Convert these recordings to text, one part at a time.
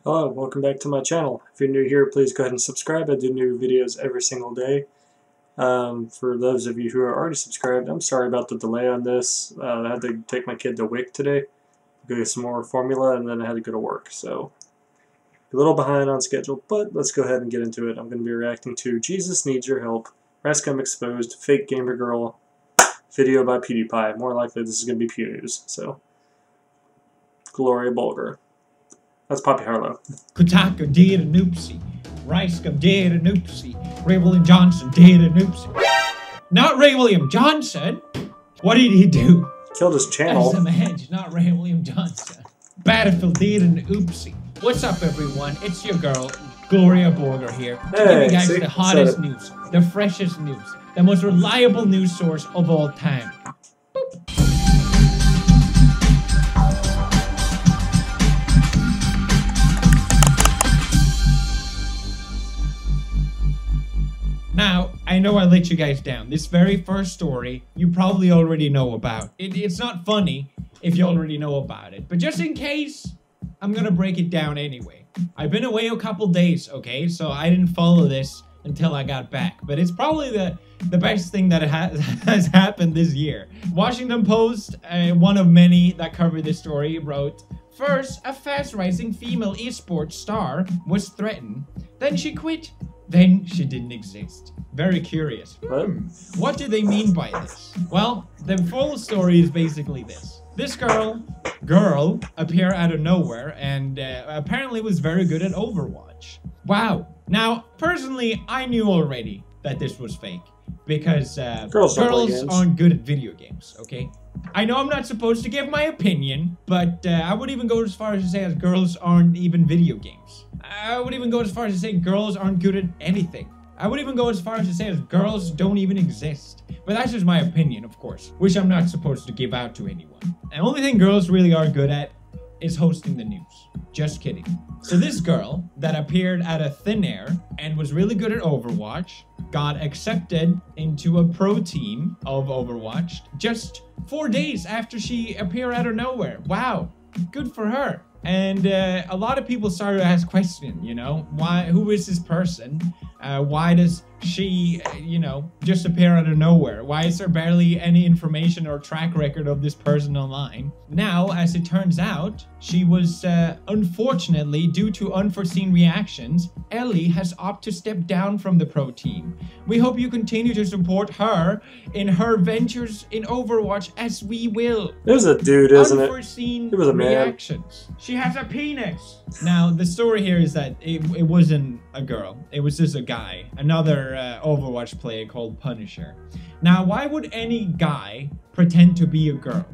Hello, welcome back to my channel. If you're new here, please go ahead and subscribe. I do new videos every single day. For those of you who are already subscribed, I'm sorry about the delay on this. I had to take my kid to WIC today to get some more formula, and then I had to go to work. So, a little behind on schedule, but let's go ahead and get into it. I'm going to be reacting to Jesus Needs Your Help, Ricegum Exposed, Fake Gamer Girl, video by PewDiePie. More likely this is going to be Pew News. So, Gloria Bulgar. That's Poppy Harlow. Kotaku did an oopsie. Ricegum did an oopsie. Ray William Johnson did an oopsie. Not Ray William Johnson! What did he do? Killed his channel. That's in the hedge, not Ray William Johnson. Battlefield did an oopsie. What's up, everyone? It's your girl, Gloria Bulgar here. To give you guys the hottest news, the freshest news, the most reliable news source of all time. Boop. Now, I know I let you guys down. This very first story, you probably already know about. It's not funny if you already know about it. But just in case, I'm gonna break it down anyway. I've been away a couple days, okay? So I didn't follow this until I got back. But it's probably the best thing that has happened this year. Washington Post, one of many that covered this story, wrote, "First, a fast-rising female esports star was threatened. Then she quit. Then she didn't exist." Very curious. What do they mean by this? Well, the full story is basically this. This girl appeared out of nowhere and apparently was very good at Overwatch. Wow. Now, personally, I knew already that this was fake because girls aren't good at video games, okay? I know I'm not supposed to give my opinion, but I would even go as far as to say that girls aren't even video games. I would even go as far as to say girls aren't good at anything. I would even go as far as to say that girls don't even exist. But that's just my opinion, of course, which I'm not supposed to give out to anyone. The only thing girls really are good at is hosting the news. Just kidding. So this girl that appeared out of thin air and was really good at Overwatch got accepted into a pro team of Overwatch just 4 days after she appeared out of nowhere. Wow, good for her. And a lot of people started to ask questions, you know, who is this person? Why does she, you know, just appear out of nowhere? Why is there barely any information or track record of this person online? Now, as it turns out, she was, unfortunately, due to unforeseen reactions, Ellie has opted to step down from the pro team. We hope you continue to support her in her ventures in Overwatch as we will. It was a dude, isn't it? Unforeseen It was a man. reactions. She has a penis. Now, the story here is that it wasn't a girl. It was just a guy. Another Overwatch player called Punisher. Now, why would any guy pretend to be a girl?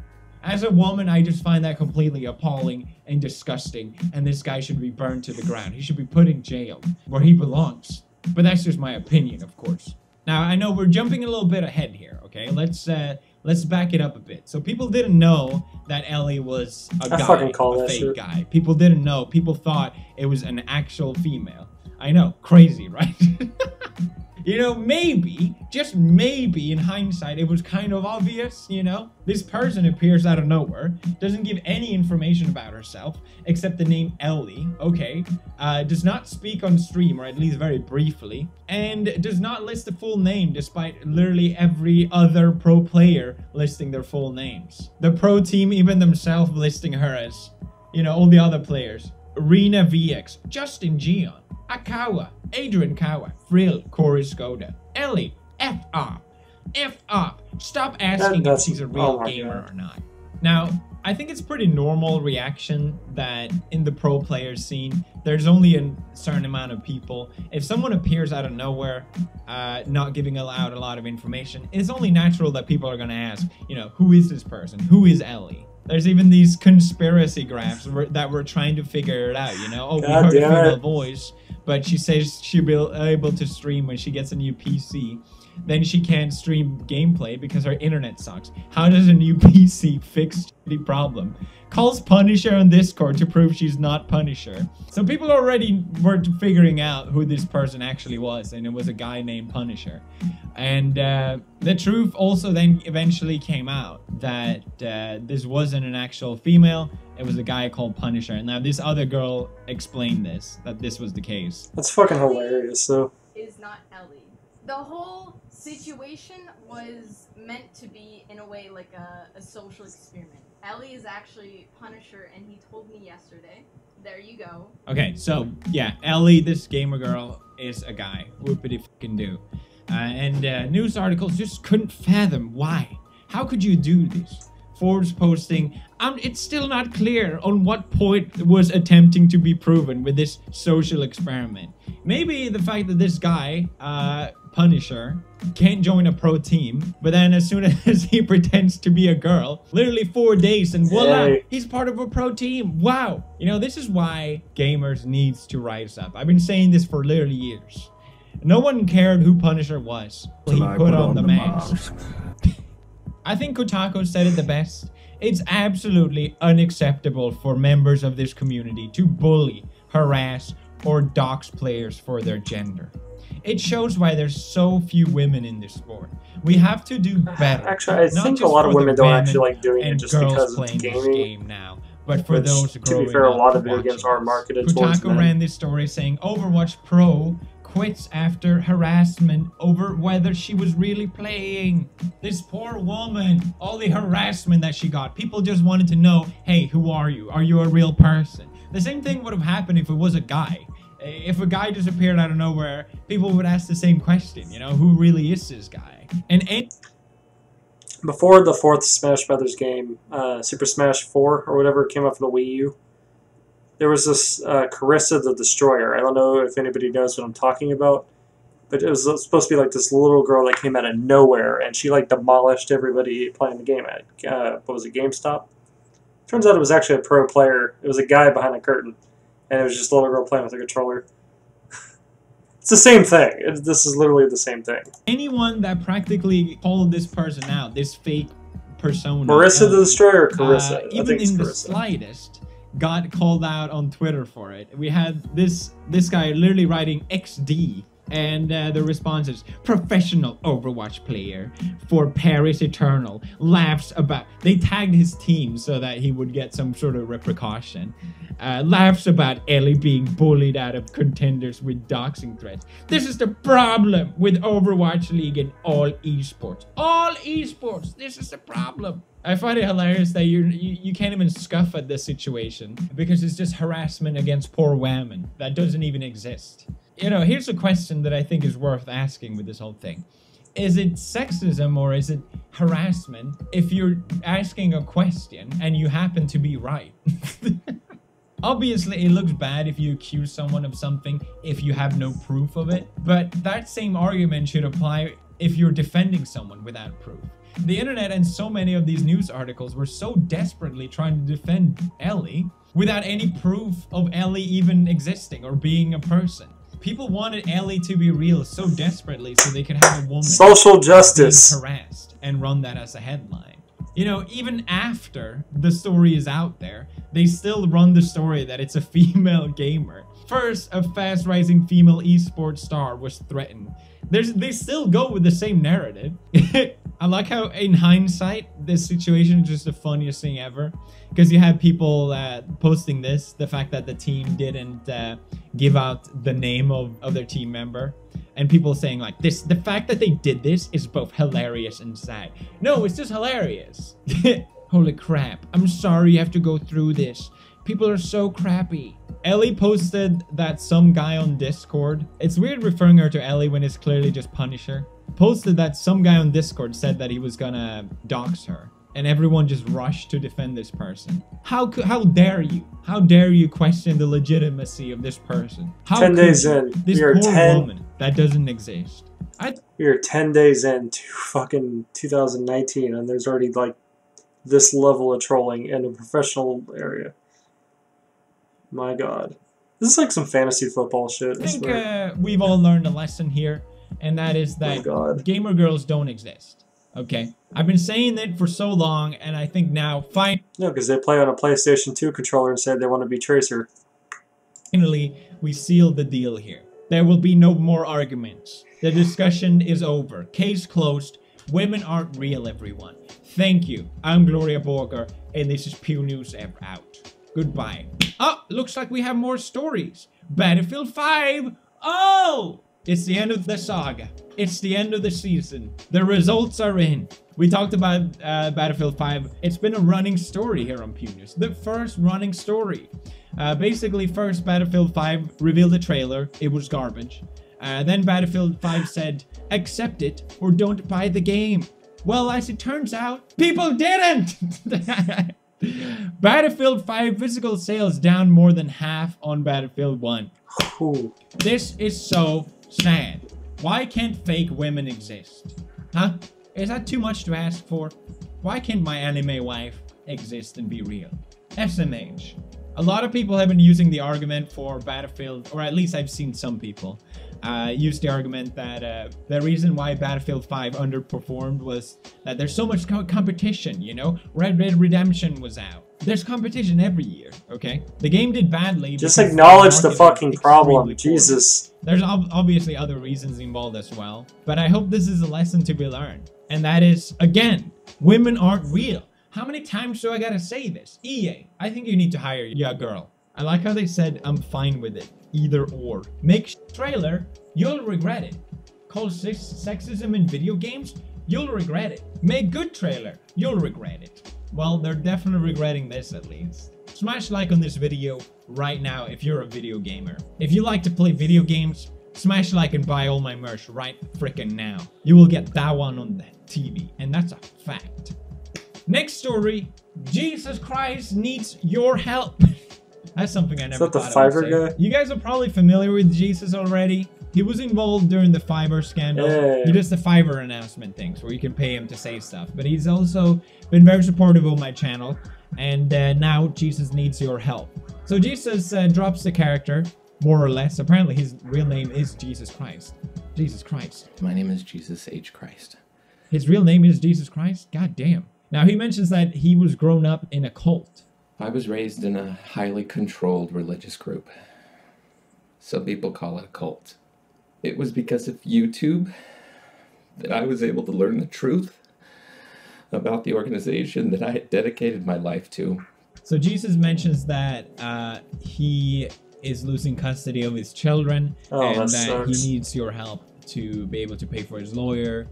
As a woman, I just find that completely appalling and disgusting, and this guy should be burned to the ground. He should be put in jail, where he belongs. But that's just my opinion, of course. Now, I know we're jumping a little bit ahead here, okay? Let's back it up a bit. So people didn't know that Ellie was a fake guy. People didn't know. People thought it was an actual female. I know, crazy, right? You know, maybe, just maybe in hindsight, it was kind of obvious, you know? This person appears out of nowhere, doesn't give any information about herself, except the name Ellie, okay? Does not speak on stream, or at least very briefly, and does not list the full name, despite literally every other pro player listing their full names. The pro team, even themselves listing her as, you know, all the other players. Rena VX, Justin Gion, Akawa, Adrian Kawa, Frill, Corey Skoda, Ellie, F up, stop asking if she's a real gamer or not. Now, I think it's pretty normal reaction that in the pro player scene, there's only a certain amount of people. If someone appears out of nowhere, not giving out a lot of information, it's only natural that people are gonna ask, you know, who is this person? Who is Ellie? There's even these conspiracy graphs that we're trying to figure it out, you know? Oh, we heard a female voice, but she says she'll be able to stream when she gets a new PC. Then she can't stream gameplay because her internet sucks. How does a new PC fix the problem? Calls Punisher on Discord to prove she's not Punisher. So people already were figuring out who this person actually was, and it was a guy named Punisher. And the truth also then eventually came out that this wasn't an actual female, It was a guy called Punisher. And now this other girl explained this, that this was the case. That's fucking hilarious, though. Is not Ellie. The whole situation was meant to be, in a way, like a social experiment. Ellie is actually Punisher, and he told me yesterday. There you go. Okay, so, yeah, Ellie, this gamer girl, is a guy. Whoopity fucking do. And news articles just couldn't fathom why. How could you do this? Forbes posting, it's still not clear on what point was attempting to be proven with this social experiment. Maybe the fact that this guy, Punisher, can't join a pro team, but then as soon as he pretends to be a girl, literally 4 days and voila, he's part of a pro team. Wow. You know, this is why gamers needs to rise up. I've been saying this for literally years. No one cared who Punisher was. He put on the mask. I think Kotaku said it the best. It's absolutely unacceptable for members of this community to bully, harass, or dox players for their gender. It shows why there's so few women in this sport. We have to do better. Actually, I think a lot of women don't actually like doing it just because it's gaming. Now. But for those growing to be fair, a lot of video games are marketed towards men. Kotaku ran this story saying Overwatch Pro quits after harassment over whether she was really playing. This poor woman, all the harassment that she got. People just wanted to know, hey, who are you? Are you a real person? The same thing would have happened if it was a guy. If a guy just appeared out of nowhere, people would ask the same question, you know, who really is this guy? And before the 4th Smash Brothers game, Super Smash 4 or whatever came out for the Wii U, there was this Carissa the Destroyer. I don't know if anybody knows what I'm talking about, but it was supposed to be like this little girl that came out of nowhere, and she like demolished everybody playing the game at, what was it, GameStop? Turns out it was actually a pro player. It was a guy behind a curtain, and it was just a little girl playing with a controller. It's the same thing. This is literally the same thing. Anyone that practically called this person out, this fake persona, Marissa the Destroyer or Carissa? Even in the slightest, got called out on Twitter for it. We had this guy literally writing XD, and the response is, professional Overwatch player for Paris Eternal laughs about, they tagged his team so that he would get some sort of repercussion, laughs about Ellie being bullied out of contenders with doxing threats. This is the problem with Overwatch League and all esports. All esports, this is the problem. I find it hilarious that you can't even scuff at this situation because it's just harassment against poor women that doesn't even exist. You know, here's a question that I think is worth asking with this whole thing. Is it sexism or is it harassment if you're asking a question and you happen to be right? Obviously, it looks bad if you accuse someone of something if you have no proof of it, but that same argument should apply if you're defending someone without proof. The internet and so many of these news articles were so desperately trying to defend Ellie without any proof of Ellie even existing or being a person. People wanted Ellie to be real so desperately so they could have a woman social justice being harassed and run that as a headline. You know, even after the story is out there, they still run the story that it's a female gamer. First, a fast-rising female esports star was threatened. They still go with the same narrative. I like how, in hindsight, this situation is just the funniest thing ever. Because you have people posting this, the fact that the team didn't give out the name of their team member. And people saying like, the fact that they did this is both hilarious and sad. No, it's just hilarious. Holy crap. I'm sorry you have to go through this. People are so crappy. Ellie posted that some guy on Discord, it's weird referring her to Ellie when it's clearly just Punisher, posted that some guy on Discord said that he was gonna dox her. And everyone just rushed to defend this person. How dare you? How dare you question the legitimacy of this person? How 10 days in. This poor woman that doesn't exist. We're 10 days into fucking 2019 and there's already like this level of trolling in a professional area. My god. This is like some fantasy football shit. I think we've all learned a lesson here, and that is that gamer girls don't exist. Okay? I've been saying that for so long, and I think now, no, because they play on a PlayStation 2 controller and said they want to be Tracer. Finally, we sealed the deal here. There will be no more arguments. The discussion is over. Case closed. Women aren't real, everyone. Thank you. I'm Gloria Borger, and this is Pew News out. Goodbye. Oh, looks like we have more stories. Battlefield 5. Oh! It's the end of the saga. It's the end of the season. The results are in. We talked about Battlefield 5. It's been a running story here on Punius. The first running story. Basically, first Battlefield 5 revealed a trailer. It was garbage. Then Battlefield 5 said, accept it or don't buy the game. Well, as it turns out, people didn't! Battlefield 5 physical sales down more than half on Battlefield 1. Ooh. This is so sad. Why can't fake women exist? Huh? Is that too much to ask for? Why can't my anime wife exist and be real? SMH. A lot of people have been using the argument for Battlefield, or at least I've seen some people use the argument that the reason why Battlefield 5 underperformed was that there's so much competition, you know? Red Dead Redemption was out. There's competition every year, okay? The game did badly. Just acknowledge the fucking problem, Jesus. There's obviously other reasons involved as well, but I hope this is a lesson to be learned. And that is, again, women aren't real. How many times do I gotta say this? EA, I think you need to hire a girl. I like how they said, I'm fine with it. Either or. Make trailer, you'll regret it. Call sexism in video games, you'll regret it. Make good trailer, you'll regret it. Well, they're definitely regretting this at least. Smash like on this video right now if you're a video gamer. If you like to play video games, smash like and buy all my merch right frickin' now. You will get that one on the TV, and that's a fact. Next story, Jesus Christ needs your help. That's something I never thought I would say. Is that the Fiverr guy? You guys are probably familiar with Jesus already. He was involved during the Fiverr scandal. Yeah. He does the Fiverr announcement things where you can pay him to say stuff. But he's also been very supportive of my channel. And now Jesus needs your help. So Jesus drops the character, more or less. Apparently his real name is Jesus Christ. Jesus Christ. My name is Jesus H. Christ. His real name is Jesus Christ? God damn. Now he mentions that he was grown up in a cult. I was raised in a highly controlled religious group. Some people call it a cult. It was because of YouTube that I was able to learn the truth about the organization that I had dedicated my life to. So Jesus mentions that he is losing custody of his children and that he needs your help to be able to pay for his lawyer.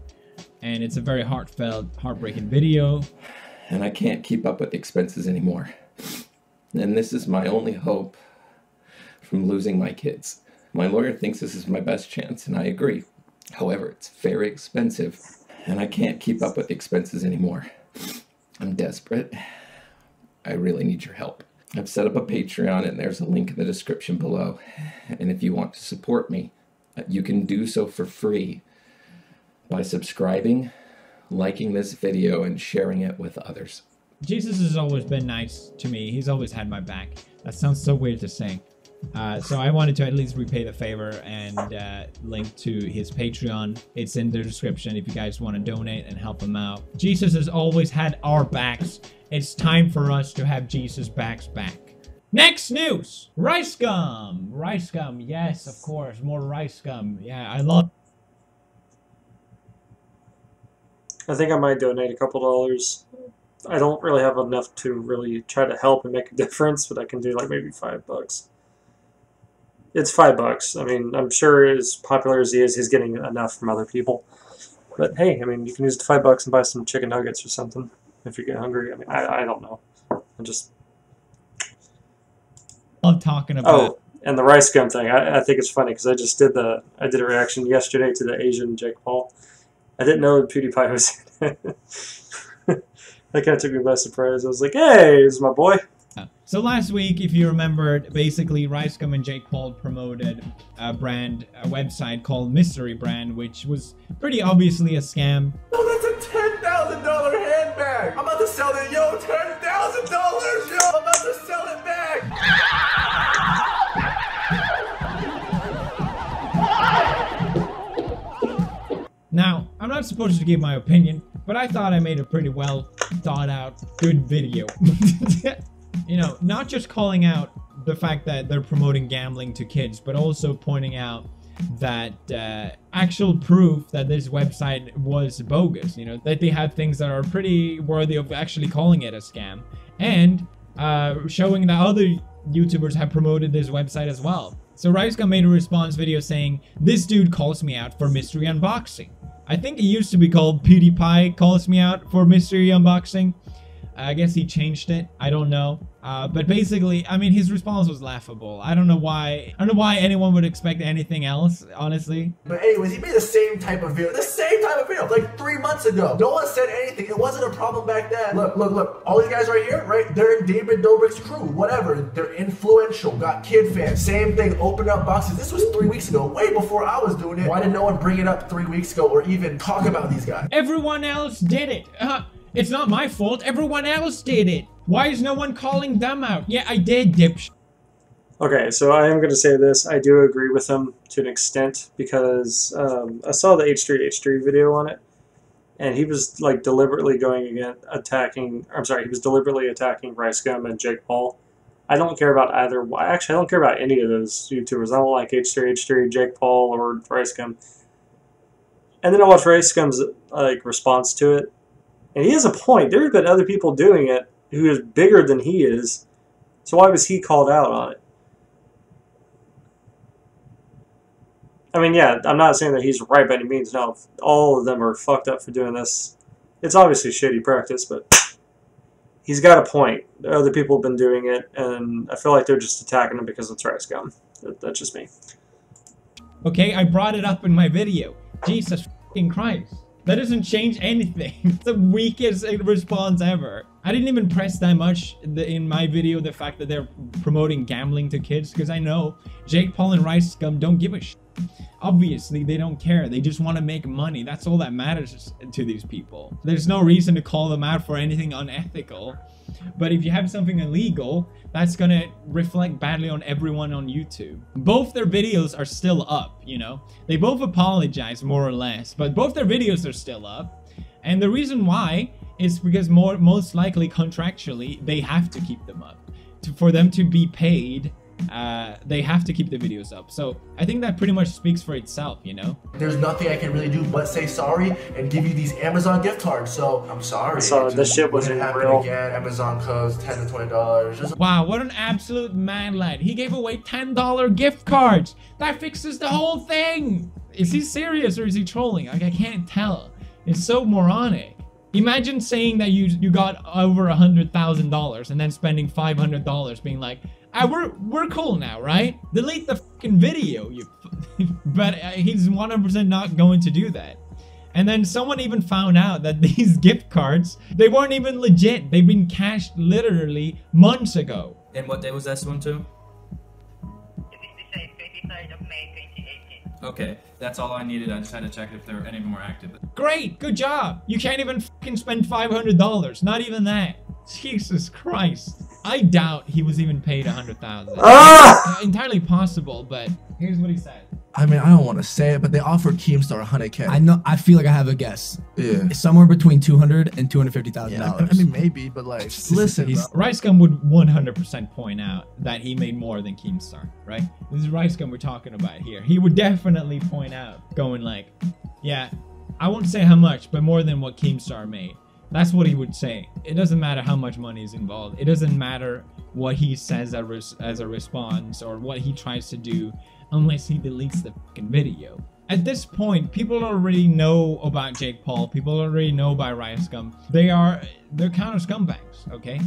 And it's a very heartfelt, heartbreaking video. And I can't keep up with the expenses anymore. And this is my only hope from losing my kids. My lawyer thinks this is my best chance, and I agree. However, it's very expensive, and I can't keep up with the expenses anymore. I'm desperate. I really need your help. I've set up a Patreon, and there's a link in the description below. And if you want to support me, you can do so for free by subscribing, liking this video, and sharing it with others. Jesus has always been nice to me. He's always had my back. That sounds so weird to say. So I wanted to at least repay the favor and link to his Patreon. It's in the description if you guys want to donate and help him out. Jesus has always had our backs. It's time for us to have Jesus' backs back. Next news! Ricegum! Ricegum, yes, of course. More Ricegum. Yeah, I love... I think I might donate a couple dollars. I don't really have enough to really try to help and make a difference, but I can do like maybe $5. It's $5. I mean, I'm sure as popular as he is, he's getting enough from other people. But hey, I mean, you can use the $5 and buy some chicken nuggets or something if you get hungry. I mean, I don't know. I just love talking about. Oh, and the Ricegum thing. I think it's funny because I did a reaction yesterday to the Asian Jake Paul. I didn't know PewDiePie was in it. That kind of took me by surprise. I was like, hey, this is my boy. So last week, if you remembered, basically Ricegum and Jake Paul promoted a website called Mystery Brand, which was pretty obviously a scam. Oh, that's a $10,000 handbag! I'm about to sell it, yo! $10,000, yo! I'm about to sell it back! Now, I'm not supposed to give my opinion, but I thought I made a pretty well thought out, good video. You know, not just calling out the fact that they're promoting gambling to kids, but also pointing out that actual proof that this website was bogus, you know, that they had things that are pretty worthy of actually calling it a scam. And showing that other YouTubers have promoted this website as well. So Ricegum made a response video saying, "This dude calls me out for mystery unboxing." I think it used to be called PewDiePie calls me out for mystery unboxing. I guess he changed it. I don't know. But basically, I mean, his response was laughable. I don't know why anyone would expect anything else, honestly. But anyways, he made the same type of video. The same type of video, like 3 months ago. No one said anything. It wasn't a problem back then. Look, look, look. All these guys right here, right? They're in David Dobrik's crew. Whatever. They're influential. Got kid fans. Same thing. Open up boxes. This was 3 weeks ago. Way before I was doing it. Why did no one bring it up 3 weeks ago or even talk about these guys? Everyone else did it. It's not my fault. Everyone else did it. Why is no one calling them out? Yeah, I did, dipsh. Okay, so I am going to say this. I do agree with him to an extent because I saw the H3H3 video on it, and he was like deliberately attacking Ricegum and Jake Paul. I don't care about either. Actually, I don't care about any of those YouTubers. I don't like H3H3, Jake Paul, or Ricegum. And then I watched Ricegum's like response to it. And he has a point. There have been other people doing it who is bigger than he is. So why was he called out on it? I mean, yeah, I'm not saying that he's right by any means. No, all of them are fucked up for doing this. It's obviously shitty practice, but he's got a point. Other people have been doing it, and I feel like they're just attacking him because it's Ricegum. That's just me. Okay, I brought it up in my video. Jesus fucking Christ. That doesn't change anything. It's the weakest response ever. I didn't even press that much in my video the fact that they're promoting gambling to kids, because I know Jake Paul and Ricegum don't give a shit. Obviously, they don't care. They just want to make money. That's all that matters to these people. There's no reason to call them out for anything unethical. But if you have something illegal, that's gonna reflect badly on everyone on YouTube. Both their videos are still up, you know? They both apologize, more or less, but both their videos are still up. And the reason why is because most likely, contractually, they have to keep them up. For them to be paid, they have to keep the videos up. So I think that pretty much speaks for itself, you know? There's nothing I can really do but say sorry and give you these Amazon gift cards. So I'm sorry. So this shit wasn't real. Again, Amazon codes $10 to $20. Just wow, what an absolute man lad. He gave away $10 gift cards. That fixes the whole thing. Is he serious or is he trolling? Like, I can't tell. It's so moronic. Imagine saying that you got over $100,000 and then spending $500 being like, we're cool now, right? Delete the fucking video, you. But he's 100% not going to do that. And then someone even found out that these gift cards, they weren't even legit. They've been cashed literally months ago. And what day was this one too? It is the 23rd of May 2018. Okay, that's all I needed. I just had to check if there were any more active. Great, good job. You can't even fucking spend $500. Not even that. Jesus Christ. I doubt he was even paid $100,000. Entirely possible, but here's what he said. I mean, I don't want to say it, but they offered Keemstar $100K. I know. I feel like I have a guess. Yeah. It's somewhere between $200,000 and $250,000. Yeah, I mean, maybe, but like, listen, Ricegum would 100% point out that he made more than Keemstar, right? This is Ricegum we're talking about here. He would definitely point out, going like, yeah, I won't say how much, but more than what Keemstar made. That's what he would say. It doesn't matter how much money is involved. It doesn't matter what he says as a response or what he tries to do unless he deletes the fucking video. At this point, people already know about Jake Paul. People already know about Ricegum. They're counter scumbags, okay?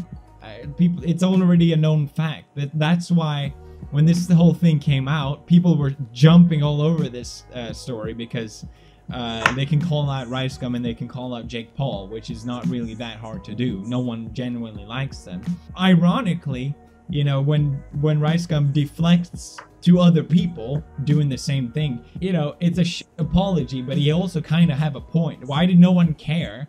It's already a known fact. That's why when the whole thing came out, people were jumping all over this story because they can call out Ricegum and they can call out Jake Paul, which is not really that hard to do. No one genuinely likes them. Ironically, you know, when Ricegum deflects to other people doing the same thing, you know, it's a apology, but he also kind of have a point. Why did no one care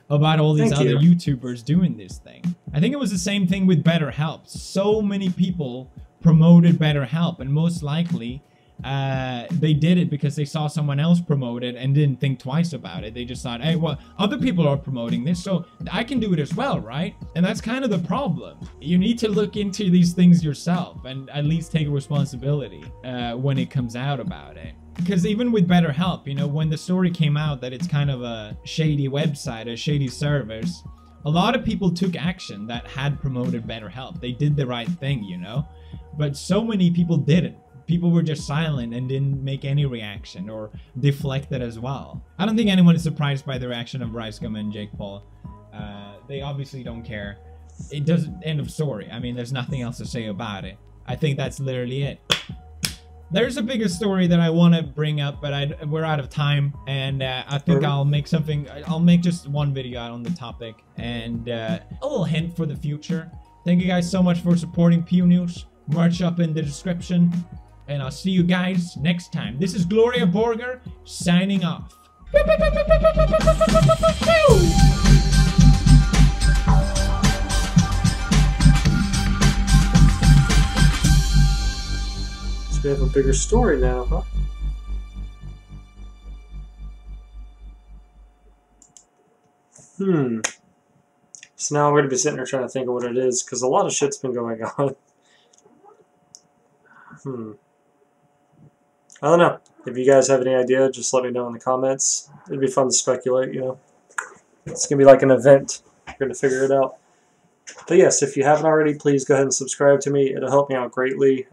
about all these other YouTubers doing this thing? I think it was the same thing with BetterHelp. So many people promoted BetterHelp, and most likely they did it because they saw someone else promote it and didn't think twice about it. They just thought, hey, well, other people are promoting this, so I can do it as well, right? And that's kind of the problem. You need to look into these things yourself and at least take responsibility when it comes out about it. Because even with BetterHelp, you know, when the story came out that it's kind of a shady website, a shady service, A lot of people took action that had promoted BetterHelp. They did the right thing, you know? But so many people didn't. People were just silent and didn't make any reaction or deflected as well. I don't think anyone is surprised by the reaction of Ricegum and Jake Paul. They obviously don't care. It doesn't, end of story. I mean, there's nothing else to say about it. I think that's literally it. There's a bigger story that I want to bring up, but we're out of time, and I think I'll make just one video out on the topic, and a little hint for the future. Thank you guys so much for supporting Pew News. Merch up in the description, and I'll see you guys next time. This is Gloria Borger, signing off. We have a bigger story now, huh? So now I'm going to be sitting here trying to think of what it is, because a lot of shit's been going on. I don't know. If you guys have any idea, just let me know in the comments. It'd be fun to speculate, you know. It's going to be like an event. We're going to figure it out. But yes, if you haven't already, please go ahead and subscribe to me. It'll help me out greatly.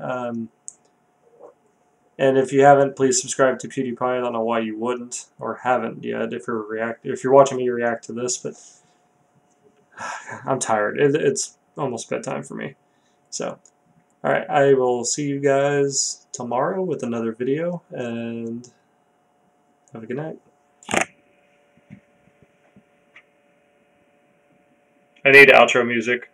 And if you haven't, please subscribe to PewDiePie. I don't know why you wouldn't or haven't yet if you're watching me react to this, but I'm tired. It's almost bedtime for me. So, alright, I will see you guys tomorrow with another video, and have a good night. I need outro music.